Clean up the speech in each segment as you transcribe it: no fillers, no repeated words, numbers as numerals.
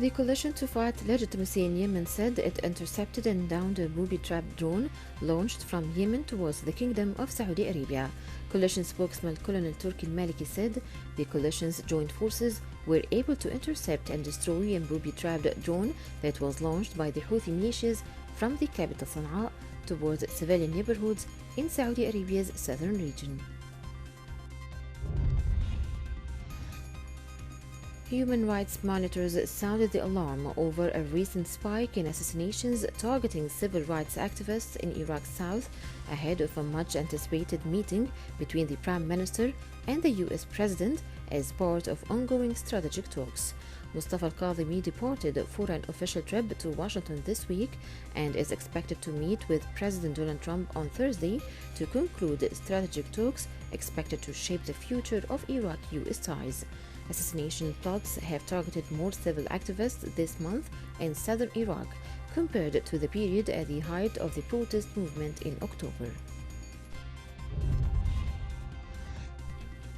The Coalition to Fight Legitimacy in Yemen said it intercepted and downed a booby-trapped drone launched from Yemen towards the Kingdom of Saudi Arabia. Coalition spokesman Colonel Turki al-Maliki said the coalition's joint forces were able to intercept and destroy a booby-trapped drone that was launched by the Houthi militias from the capital Sana'a towards civilian neighborhoods in Saudi Arabia's southern region. Human rights monitors sounded the alarm over a recent spike in assassinations targeting civil rights activists in Iraq's south ahead of a much-anticipated meeting between the Prime Minister and the US President as part of ongoing strategic talks. Mustafa al-Kadhimi departed for an official trip to Washington this week and is expected to meet with President Donald Trump on Thursday to conclude strategic talks expected to shape the future of Iraq-US ties. Assassination plots have targeted more civil activists this month in southern Iraq compared to the period at the height of the protest movement in October.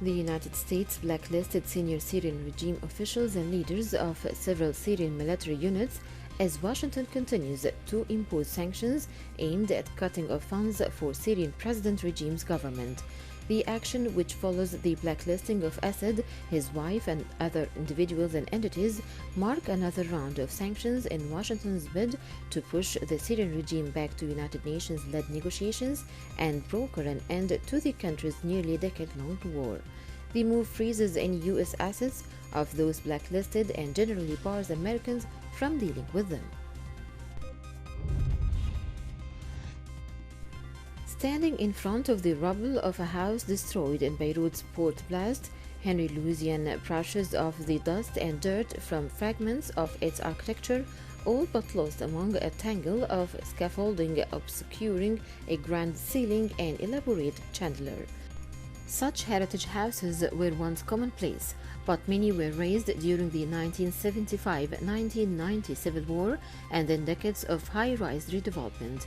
The United States blacklisted senior Syrian regime officials and leaders of several Syrian military units as Washington continues to impose sanctions aimed at cutting off funds for Syrian president regime's government. The action, which follows the blacklisting of Assad, his wife, and other individuals and entities, mark another round of sanctions in Washington's bid to push the Syrian regime back to United Nations-led negotiations and broker an end to the country's nearly decade-long war. The move freezes any U.S. assets of those blacklisted and generally bars Americans from dealing with them. Standing in front of the rubble of a house destroyed in Beirut's port blast, Henry Louisiana brushes off the dust and dirt from fragments of its architecture, all but lost among a tangle of scaffolding obscuring a grand ceiling and elaborate chandelier. Such heritage houses were once commonplace, but many were razed during the 1975-1990 Civil War and then decades of high-rise redevelopment.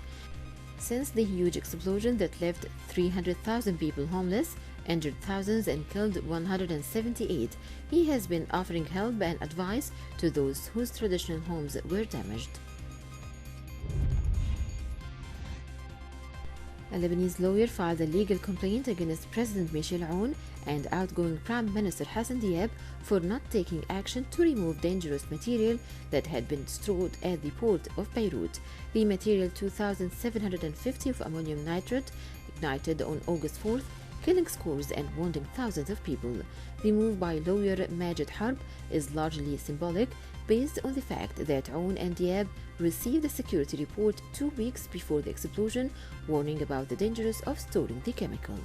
Since the huge explosion that left 300,000 people homeless, injured thousands, and killed 178, he has been offering help and advice to those whose traditional homes were damaged. A Lebanese lawyer filed a legal complaint against President Michel Aoun and outgoing Prime Minister Hassan Diab for not taking action to remove dangerous material that had been stored at the port of Beirut. The material, 2,750 of ammonium nitrate, ignited on August 4th, killing scores and wounding thousands of people. The move by lawyer Majid Harb is largely symbolic, based on the fact that Aoun and Diab received a security report 2 weeks before the explosion, warning about the dangers of storing the chemical.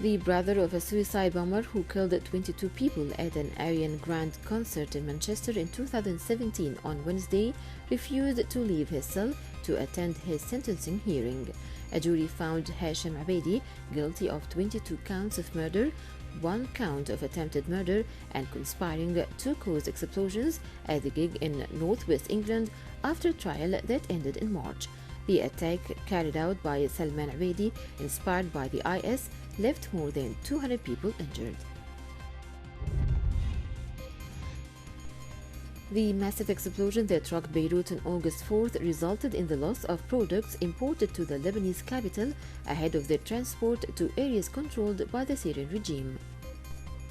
The brother of a suicide bomber who killed 22 people at an Ariana Grande concert in Manchester in 2017 on Wednesday refused to leave his cell to attend his sentencing hearing. A jury found Hashim Abedi guilty of 22 counts of murder, 1 count of attempted murder, and conspiring to cause explosions at the gig in northwest England after a trial that ended in March. The attack, carried out by Salman Abedi, inspired by the IS, left more than 200 people injured. The massive explosion that rocked Beirut on August 4th resulted in the loss of products imported to the Lebanese capital ahead of their transport to areas controlled by the Syrian regime.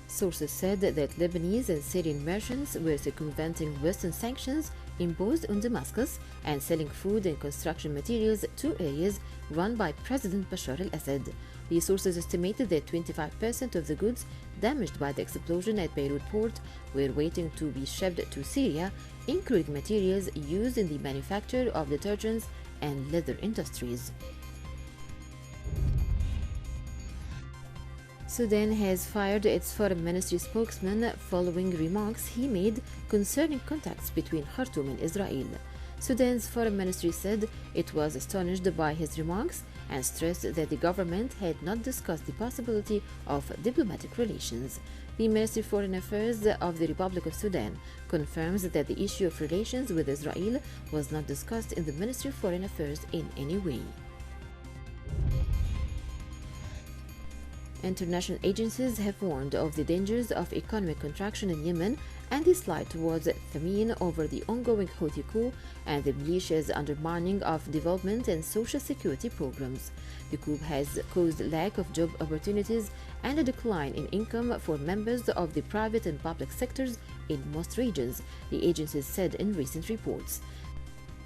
Sources said that Lebanese and Syrian merchants were circumventing Western sanctions imposed on Damascus and selling food and construction materials to areas run by President Bashar al-Assad. The sources estimated that 25% of the goods damaged by the explosion at Beirut port were waiting to be shipped to Syria, including materials used in the manufacture of detergents and leather industries. Sudan has fired its foreign ministry spokesman following remarks he made concerning contacts between Khartoum and Israel. Sudan's foreign ministry said it was astonished by his remarks and stressed that the government had not discussed the possibility of diplomatic relations. The Ministry of Foreign Affairs of the Republic of Sudan confirms that the issue of relations with Israel was not discussed in the Ministry of Foreign Affairs in any way. International agencies have warned of the dangers of economic contraction in Yemen and the slide towards famine over the ongoing Houthi coup and the militia's undermining of development and social security programs. The coup has caused lack of job opportunities and a decline in income for members of the private and public sectors in most regions, the agencies said in recent reports.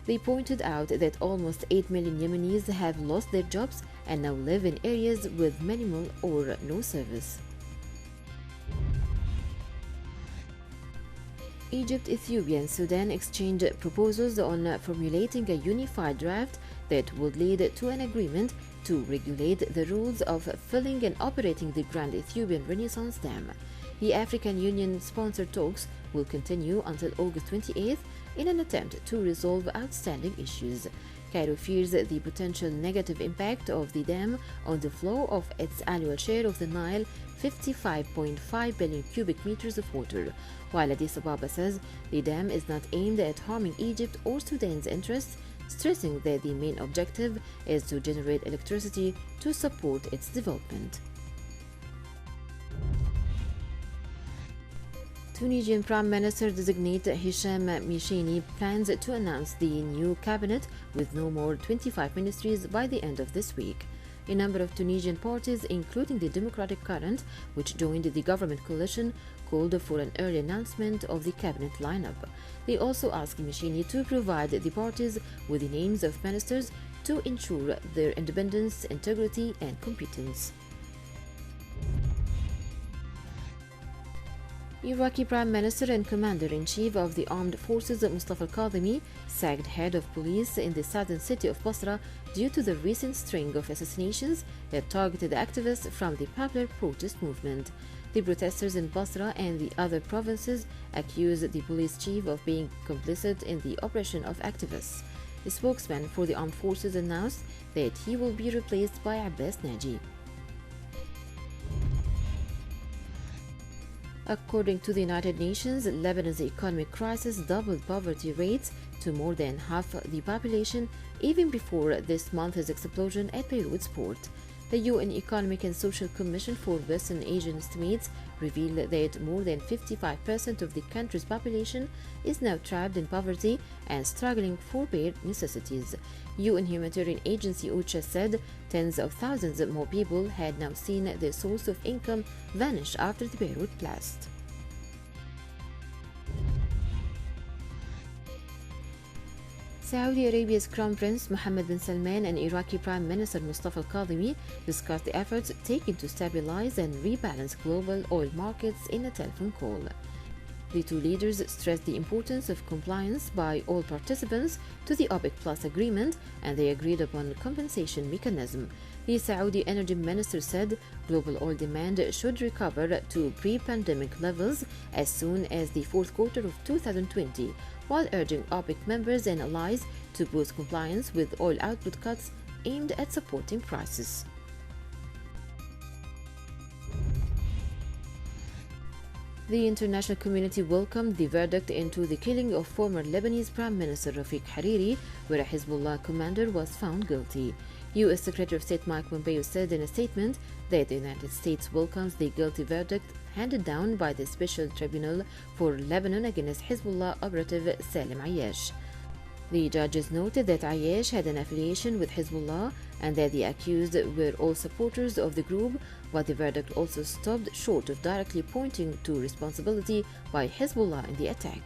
They pointed out that almost 8 million Yemenis have lost their jobs and now live in areas with minimal or no service. Egypt, Ethiopia, and Sudan exchanged proposals on formulating a unified draft that would lead to an agreement to regulate the rules of filling and operating the Grand Ethiopian Renaissance Dam. The African Union-sponsored talks will continue until August 28th in an attempt to resolve outstanding issues. Cairo fears the potential negative impact of the dam on the flow of its annual share of the Nile, 55.5 billion cubic meters of water, while Addis Ababa says the dam is not aimed at harming Egypt or Sudan's interests, stressing that the main objective is to generate electricity to support its development. Tunisian Prime Minister-designate Hisham Misheni plans to announce the new cabinet with no more 25 ministries by the end of this week. A number of Tunisian parties, including the Democratic Current, which joined the government coalition, called for an early announcement of the cabinet lineup. They also asked Misheni to provide the parties with the names of ministers to ensure their independence, integrity, and competence. Iraqi Prime Minister and Commander-in-Chief of the Armed Forces Mustafa al-Kadhimi sacked head of police in the southern city of Basra due to the recent string of assassinations that targeted activists from the popular protest movement. The protesters in Basra and the other provinces accused the police chief of being complicit in the oppression of activists. The spokesman for the armed forces announced that he will be replaced by Abbas Naji. According to the United Nations, Lebanon's economic crisis doubled poverty rates to more than half the population even before this month's explosion at Beirut's port. The UN Economic and Social Commission for Western Asian estimates reveal that more than 55% of the country's population is now trapped in poverty and struggling for bare necessities. UN humanitarian agency OCHA said tens of thousands more people had now seen their source of income vanish after the Beirut blast. Saudi Arabia's Crown Prince Mohammed bin Salman and Iraqi Prime Minister Mustafa al-Kadhimi discussed the efforts taken to stabilize and rebalance global oil markets in a telephone call. The two leaders stressed the importance of compliance by all participants to the OPEC Plus agreement, and they agreed upon a compensation mechanism. The Saudi energy minister said global oil demand should recover to pre-pandemic levels as soon as the fourth quarter of 2020, while urging OPEC members and allies to boost compliance with oil output cuts aimed at supporting prices. The international community welcomed the verdict into the killing of former Lebanese Prime Minister Rafiq Hariri, where a Hezbollah commander was found guilty. U.S. Secretary of State Mike Pompeo said in a statement that the United States welcomes the guilty verdict handed down by the Special Tribunal for Lebanon against Hezbollah operative Salim Ayyash. The judges noted that Ayyash had an affiliation with Hezbollah and that the accused were all supporters of the group, but the verdict also stopped short of directly pointing to responsibility by Hezbollah in the attack.